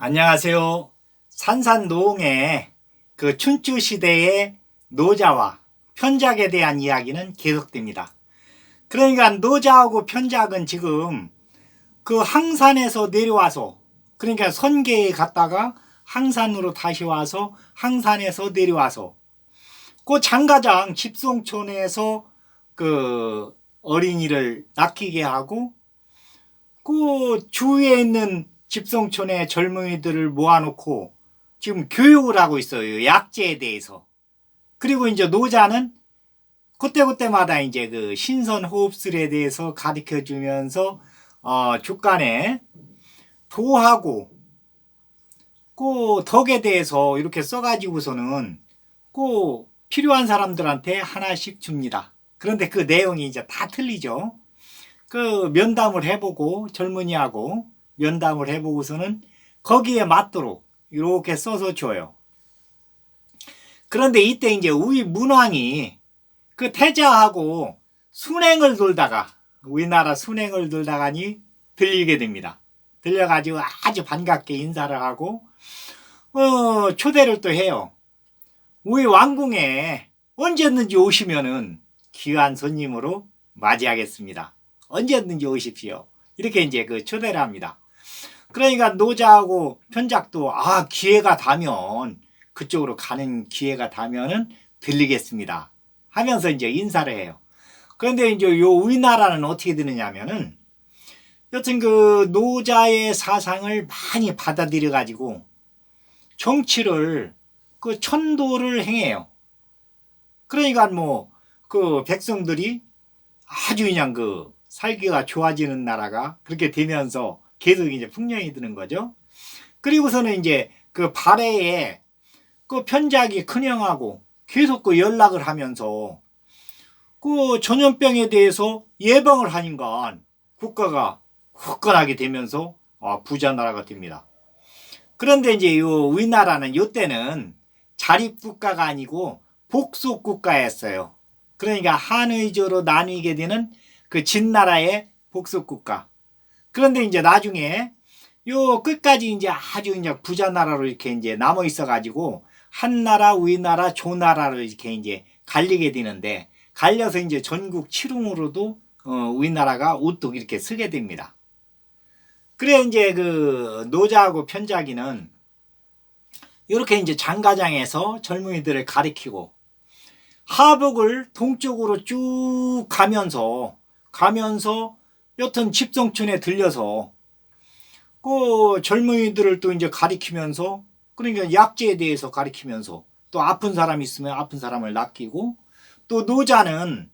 안녕하세요. 산산노홍의 그 춘추 시대의 노자와 편작에 대한 이야기는 계속됩니다. 그러니까 노자하고 편작은 지금 그 항산에서 내려와서, 그러니까 선계에 갔다가 항산으로 다시 와서 항산에서 내려와서 그 장가장 집송촌에서 그 어린이를 낳기게 하고 그 주위에 있는 집성촌의 젊은이들을 모아놓고 지금 교육을 하고 있어요. 약재에 대해서. 그리고 이제 노자는 그때그때마다 이제 그 신선호흡술에 대해서 가르쳐 주면서 주간에 도하고 그 덕에 대해서 이렇게 써가지고서는 그 필요한 사람들한테 하나씩 줍니다. 그런데 그 내용이 이제 다 틀리죠. 그 면담을 해보고 젊은이하고 면담을 해보고서는 거기에 맞도록 이렇게 써서 줘요. 그런데 이때 이제 우리 문왕이 그 태자하고 순행을 돌다가 우리나라 순행을 돌다가니 들리게 됩니다. 들려가지고 아주 반갑게 인사를 하고 초대를 또 해요. 우리 왕궁에 언제든지 오시면은 귀한 손님으로 맞이하겠습니다. 언제든지 오십시오. 이렇게 이제 그 초대를 합니다. 그러니까 노자하고 편작도 기회가 닿으면 그쪽으로 가는 기회가 닿으면은 들리겠습니다 하면서 이제 인사를 해요. 그런데 이제 요 우리나라는 어떻게 되느냐면은 여튼 그 노자의 사상을 많이 받아들여 가지고 정치를 그 천도를 행해요. 그러니까 뭐 그 백성들이 아주 그냥 그 살기가 좋아지는 나라가 그렇게 되면서 계속 이제 풍년이 드는 거죠. 그리고서는 이제 그 발해에 그 편작이 큰형하고 계속 그 연락을 하면서 그 전염병에 대해서 예방을 하니까 국가가 굳건하게 되면서 부자 나라가 됩니다. 그런데 이제 요 우리나라는 요때는 자립국가가 아니고 복속국가였어요. 그러니까 한의조로 나뉘게 되는 그 진나라의 복속국가. 그런데 이제 나중에 요 끝까지 이제 아주 이제 부자 나라로 이렇게 이제 남아 있어 가지고 한나라, 우리나라, 조나라로 이렇게 이제 갈리게 되는데 갈려서 이제 전국 칠흥으로도 우리나라가 우뚝 이렇게 서게 됩니다. 그래 이제 그 노자하고 편작이는 이렇게 이제 장가장에서 젊은이들을 가리키고 하북을 동쪽으로 쭉 가면서 여튼 집성촌에 들려서 그 젊은이들을 또 이제 가리키면서 그러니까 약재에 대해서 가리키면서 또 아픈 사람 있으면 아픈 사람을 낚이고 또 노자는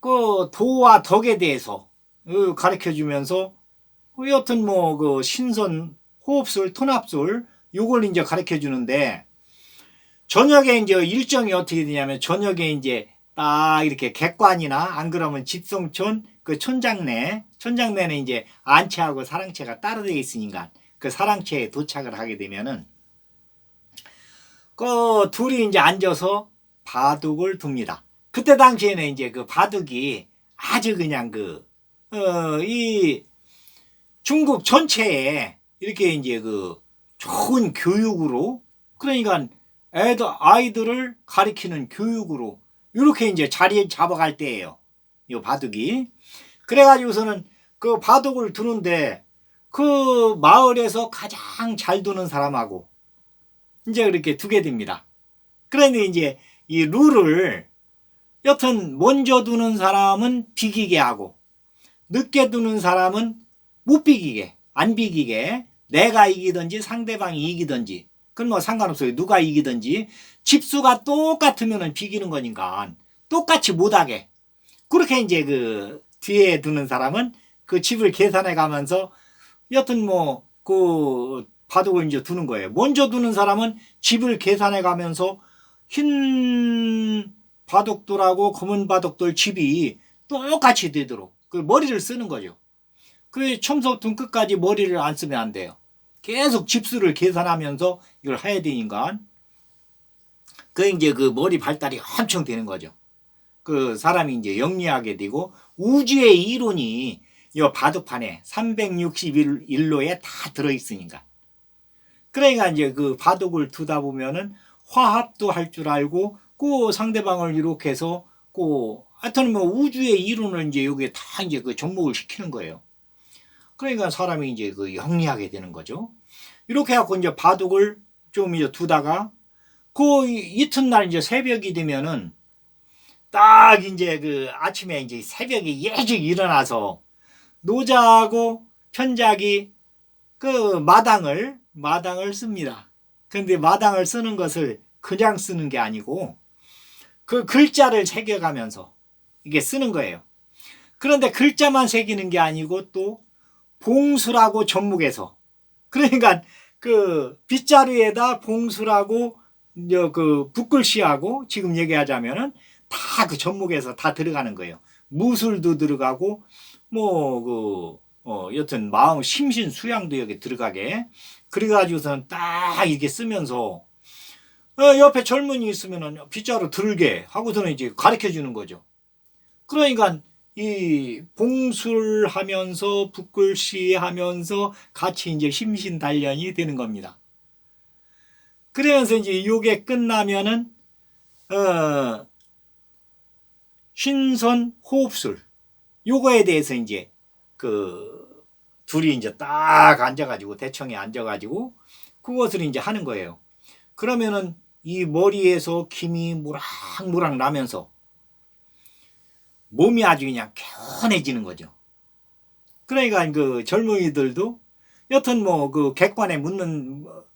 그 도와 덕에 대해서 가르쳐 주면서 여튼 뭐 그 신선 호흡술 토납술 요걸 이제 가르쳐 주는데 저녁에 이제 일정이 어떻게 되냐면 저녁에 이제 딱 이렇게 객관이나 안 그러면 집성촌 그 촌장내는 이제 안채하고 사랑채가 따로 되어 있으니까 그 사랑채에 도착을 하게 되면은 그 둘이 이제 앉아서 바둑을 둡니다. 그때 당시에는 이제 그 바둑이 아주 그냥 이 중국 전체에 이렇게 이제 그 좋은 교육으로 그러니까 아이들을 가리키는 교육으로 이렇게 이제 자리 잡아갈 때예요. 이 바둑이. 그래가지고서는 그 바둑을 두는데 그 마을에서 가장 잘 두는 사람하고 이제 그렇게 두게 됩니다. 그런데 이제 이 룰을 여튼 먼저 두는 사람은 비기게 하고 늦게 두는 사람은 못 비기게, 안 비기게 내가 이기든지 상대방이 이기든지 그건 뭐 상관없어요. 누가 이기든지 집수가 똑같으면 비기는 거니까 똑같이 못하게 그렇게 이제 그 뒤에 두는 사람은 그 집을 계산해 가면서 여튼 뭐 그 바둑을 이제 두는 거예요. 먼저 두는 사람은 집을 계산해 가면서 흰 바둑돌하고 검은 바둑돌 집이 똑같이 되도록 그 머리를 쓰는 거죠. 그 처음부터 끝까지 머리를 안 쓰면 안 돼요. 계속 집수를 계산하면서 이걸 해야 되니까 그 이제 그 머리 발달이 엄청 되는 거죠. 그 사람이 이제 영리하게 되고 우주의 이론이 이 바둑판에 361로에 다 들어있으니까 그러니까 이제 그 바둑을 두다 보면은 화합도 할 줄 알고 그 상대방을 이렇게 해서 그 하여튼 뭐 우주의 이론을 이제 여기에 다 이제 그 접목을 시키는 거예요. 그러니까 사람이 이제 그 영리하게 되는 거죠. 이렇게 해갖고 이제 바둑을 좀 이제 두다가 그 이튿날 이제 새벽이 되면은 딱 이제 그 아침에 이제 새벽에 일찍 일어나서 노자하고 편작이 그 마당을 씁니다. 근데 마당을 쓰는 것을 그냥 쓰는 게 아니고 그 글자를 새겨가면서 이게 쓰는 거예요. 그런데 글자만 새기는 게 아니고 또 봉수라고 접목해서 그러니까 그 빗자루에다 봉수라고 그 붓글씨하고 지금 얘기하자면은 다 그 접목해서 다 들어가는 거예요. 무술도 들어가고 뭐 여튼 마음 심신 수양도 여기 들어가게 그래가지고서는 딱 이렇게 쓰면서 옆에 젊은이 있으면은 빗자루 들게 하고서는 이제 가르쳐 주는 거죠. 그러니까 이 봉술하면서 붓글씨 하면서 같이 이제 심신단련이 되는 겁니다. 그러면서 이제 요게 끝나면은 신선 호흡술 요거에 대해서 이제 그 둘이 이제 딱 앉아가지고 대청에 앉아가지고 그것을 이제 하는 거예요. 그러면은 이 머리에서 김이 무락무락 나면서 몸이 아주 그냥 개운해지는 거죠. 그러니까 그 젊은이들도 여튼 뭐 그 객관에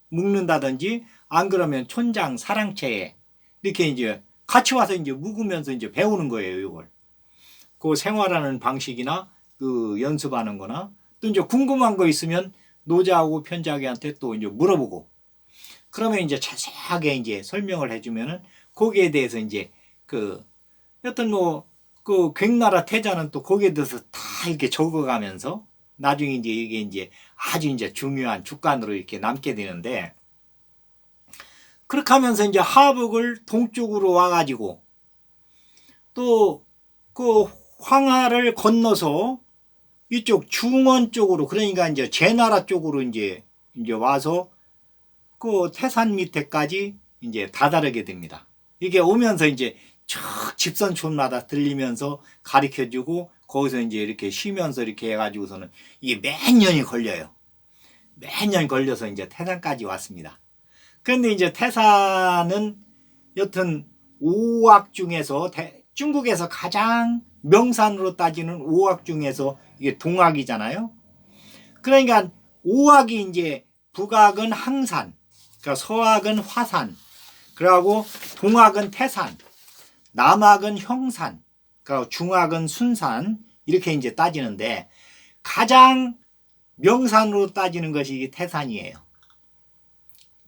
묵는다든지 안 그러면 촌장 사랑채에 이렇게 이제 같이 와서 이제 묵으면서 이제 배우는 거예요, 이걸. 그 생활하는 방식이나 그 연습하는 거나 또 이제 궁금한 거 있으면 노자하고 편자기한테 또 이제 물어보고 그러면 이제 자세하게 이제 설명을 해주면은 거기에 대해서 이제 그 여튼 뭐 그 괭나라 태자는 또 거기에 대해서 다 이렇게 적어가면서 나중에 이제 이게 이제 아주 이제 중요한 주간으로 이렇게 남게 되는데 그렇게 하면서 이제 하북을 동쪽으로 와가지고 또 그 황하를 건너서 이쪽 중원 쪽으로 그러니까 이제 제나라 쪽으로 이제 와서 그 태산 밑에까지 이제 다다르게 됩니다. 이게 오면서 이제 저 집선촌마다 들리면서 가르쳐주고 거기서 이제 이렇게 쉬면서 이렇게 해가지고서는 이게 몇 년이 걸려요. 몇 년 걸려서 이제 태산까지 왔습니다. 그런데 이제 태산은 여튼 5악 중에서 중국에서 가장 명산으로 따지는 5악 중에서 이게 동악이잖아요. 그러니까 5악이 이제 북악은 항산, 그러니까 서악은 화산, 그리고 동악은 태산, 남악은 형산, 그리고 중악은 순산 이렇게 이제 따지는데 가장 명산으로 따지는 것이 태산이에요.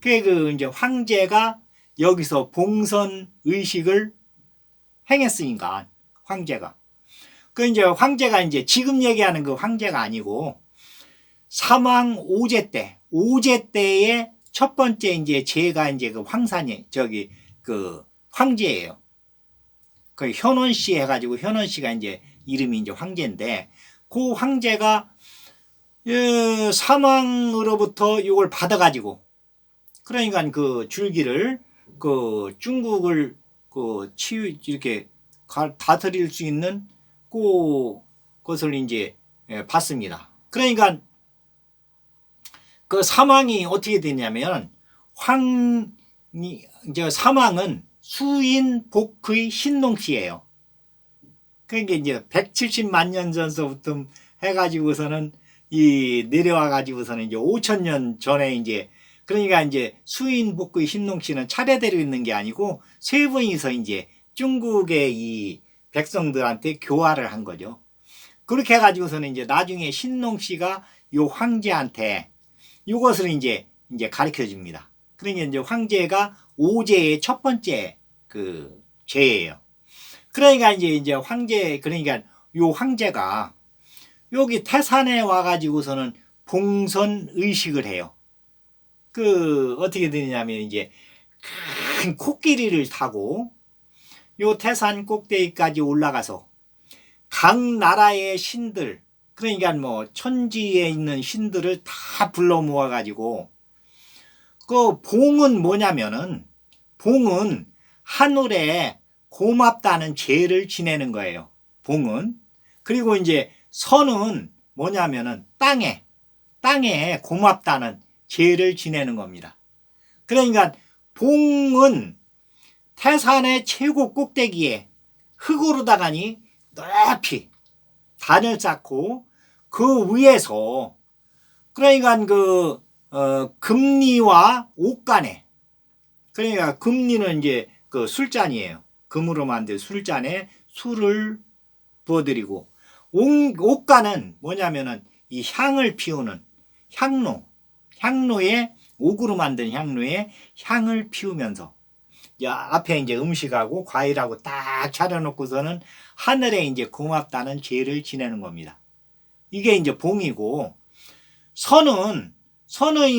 그 이제 황제가 여기서 봉선 의식을 행했으니까 황제가 그 이제 황제가 이제 지금 얘기하는 그 황제가 아니고 사망 오제 때의 첫 번째 이제 제가 이제 그 황산이 저기 그 황제예요. 그 현원 씨 해가지고 현원 씨가 이제 이름이 이제 황제인데 그 황제가 사망으로부터 이걸 받아가지고 그러니까 그 줄기를 그 중국을 그 이렇게 다스릴 수 있는 그것을 이제 받습니다. 그러니까 그 사망이 어떻게 되냐면 사망은 수인복의 신농시예요. 그러니까 이제 170만 년 전서부터 해가지고서는 이 내려와 가지고서는 이제 5,000년 전에 이제 그러니까 이제 수인복의 신농시는 차례대로 있는 게 아니고 세 분이서 이제 중국의 이 백성들한테 교화를 한 거죠. 그렇게 해가지고서는 이제 나중에 신농시가 요 황제한테 이것을 이제 가르쳐 줍니다. 그러니까 이제 황제가 오제의 첫 번째 그 제예요. 그러니까 이제 황제 그러니까 요 황제가 여기 태산에 와가지고서는 봉선 의식을 해요. 그 어떻게 되냐면 이제 큰 코끼리를 타고 요 태산 꼭대기까지 올라가서 각 나라의 신들 그러니까 뭐 천지에 있는 신들을 다 불러 모아가지고 그 봉은 뭐냐면은 봉은 하늘에 고맙다는 죄를 지내는 거예요. 봉은. 그리고 이제 선은 뭐냐면은 땅에 고맙다는 죄를 지내는 겁니다. 그러니까 봉은 태산의 최고 꼭대기에 흙으로다가니 높이 단을 쌓고 그 위에서 그러니까 금리와 옥간에 그러니까 금리는 이제 그 술잔이에요. 금으로 만든 술잔에 술을 부어드리고 옥간은 뭐냐면은 이 향을 피우는 향로에 옥으로 만든 향로에 향을 피우면서 앞에 이제 음식하고 과일하고 딱 차려놓고서는 하늘에 이제 고맙다는 죄를 지내는 겁니다. 이게 이제 봉이고 선은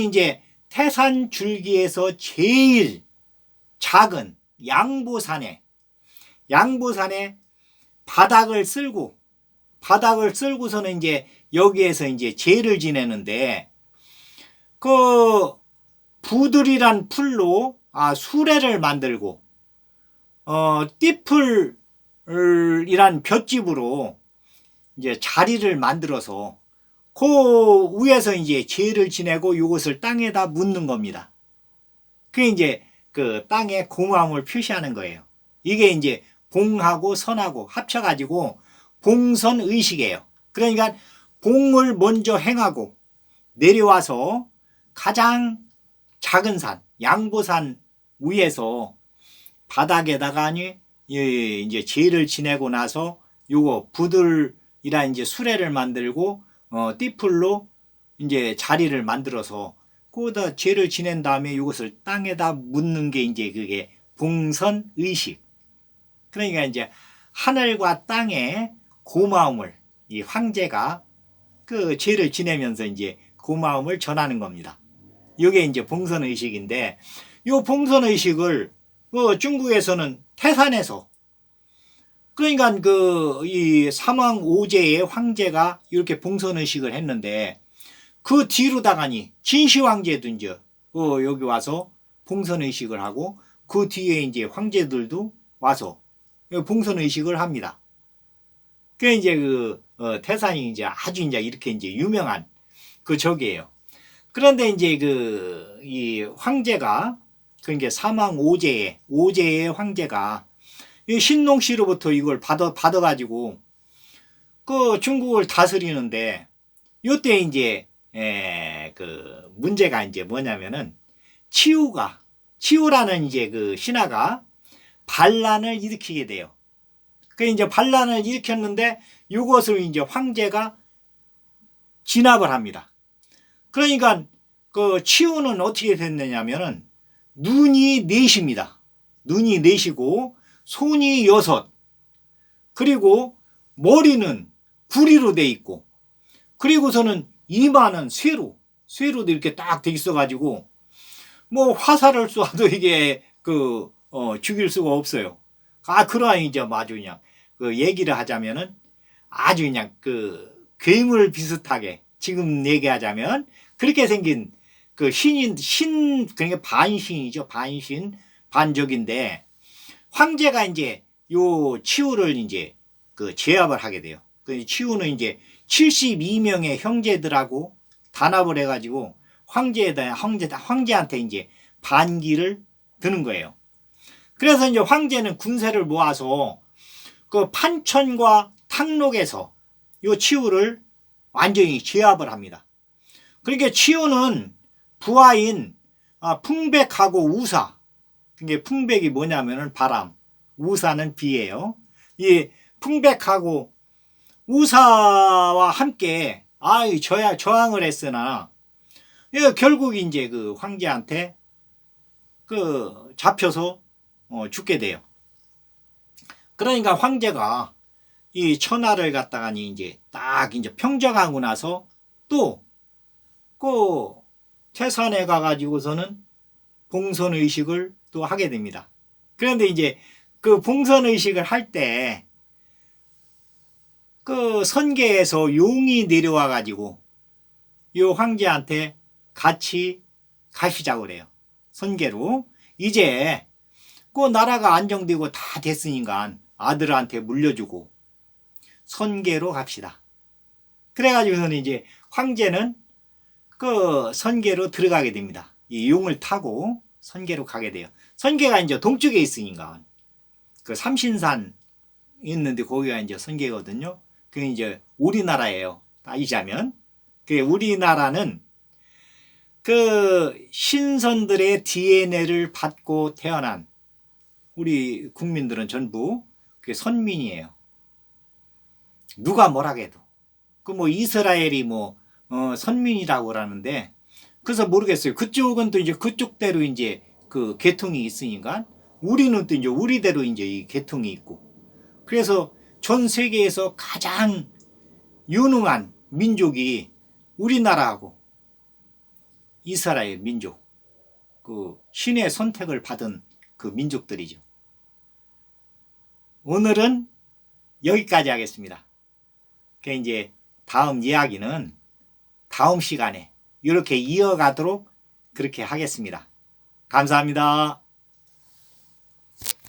이제 태산 줄기에서 제일 작은 양보산에 바닥을 쓸고서는 이제 여기에서 이제 죄를 지내는데 그 부들이란 풀로 수레를 만들고 띠풀이란 볏짚으로 이제 자리를 만들어서 그 위에서 이제 죄를 지내고 이것을 땅에다 묻는 겁니다. 그게 이제 그 땅에 고마움을 표시하는 거예요. 이게 이제 봉하고 선하고 합쳐가지고 봉선의식이에요. 그러니까 봉을 먼저 행하고 내려와서 가장 작은 산, 양보산 위에서 바닥에다가 이제 죄를 지내고 나서 요거 부들이라 이제 수레를 만들고 띠풀로 이제 자리를 만들어서 거기다 죄를 지낸 다음에 이것을 땅에다 묻는 게 이제 그게 봉선 의식. 그러니까 이제 하늘과 땅의 고마움을 이 황제가 그 죄를 지내면서 이제 고마움을 전하는 겁니다. 이게 이제 봉선 의식인데 이 봉선 의식을 중국에서는 태산에서 그러니까 이 사망 5제의 황제가 이렇게 봉선 의식을 했는데 그 뒤로다가니 진시 황제도 이제 여기 와서 봉선 의식을 하고 그 뒤에 이제 황제들도 와서 봉선 의식을 합니다. 그 이제 태산이 이제 아주 이제 이렇게 이제 유명한 적이에요. 그런데 이제 이 황제가 그러니까 사망 5제의 황제가 이 신농씨로부터 이걸 받아가지고 중국을 다스리는데 요때 이제 문제가 이제 뭐냐면은 치우라는 이제 신하가 반란을 일으키게 돼요. 이제 반란을 일으켰는데 이것을 이제 황제가 진압을 합니다. 그러니까 치우는 어떻게 됐느냐면은 눈이 넷입니다. 눈이 넷이고 손이 6 그리고 머리는 구리로 돼 있고 그리고서는 이마는 쇠로도 이렇게 딱 돼 있어 가지고 뭐 화살을 쏴도 이게 죽일 수가 없어요. 그러한 이제 아주 그냥 얘기를 하자면은 아주 그냥 괴물 비슷하게 지금 얘기하자면 그렇게 생긴 그러니까 반신이죠. 반적인데 황제가 이제 요 치우를 이제 제압을 하게 돼요. 치우는 이제 72명의 형제들하고 단합을 해가지고 황제한테 이제 반기를 드는 거예요. 그래서 이제 황제는 군세를 모아서 판천과 탕록에서 요 치우를 완전히 제압을 합니다. 그러니까 치우는 부하인 풍백하고 우사. 이게 풍백이 뭐냐면은 바람, 우사는 비예요. 이 풍백하고 우사와 함께 저항을 했으나 결국 이제 황제한테 잡혀서 죽게 돼요. 그러니까 황제가 이 천하를 갖다가니 이제 딱 이제 평정하고 나서 또 태산에 가가지고서는 봉선의식을 또 하게 됩니다. 그런데 이제 봉선의식을 할 때 선계에서 용이 내려와 가지고 이 황제한테 같이 가시자고 그래요. 선계로. 이제 그 나라가 안정되고 다 됐으니까 아들한테 물려주고 선계로 갑시다. 그래가지고서는 이제 황제는 그 선계로 들어가게 됩니다. 이 용을 타고 선계로 가게 돼요. 선계가 이제 동쪽에 있으니까 그 삼신산 있는데 거기가 이제 선계거든요. 그게 이제 우리나라예요. 따지자면. 그 우리나라는 그 신선들의 DNA를 받고 태어난 우리 국민들은 전부 그게 선민이에요. 누가 뭐라 해도. 그 뭐 이스라엘이 뭐 선민이라고 그러는데 그래서 모르겠어요. 그쪽은 또 이제 그쪽대로 이제 그 계통이 있으니까 우리는 또 이제 우리대로 이제 이 계통이 있고 그래서 전 세계에서 가장 유능한 민족이 우리나라하고 이스라엘 민족 그 신의 선택을 받은 그 민족들이죠. 오늘은 여기까지 하겠습니다. 그 이제 다음 이야기는 다음 시간에 이렇게 이어가도록 그렇게 하겠습니다. 감사합니다.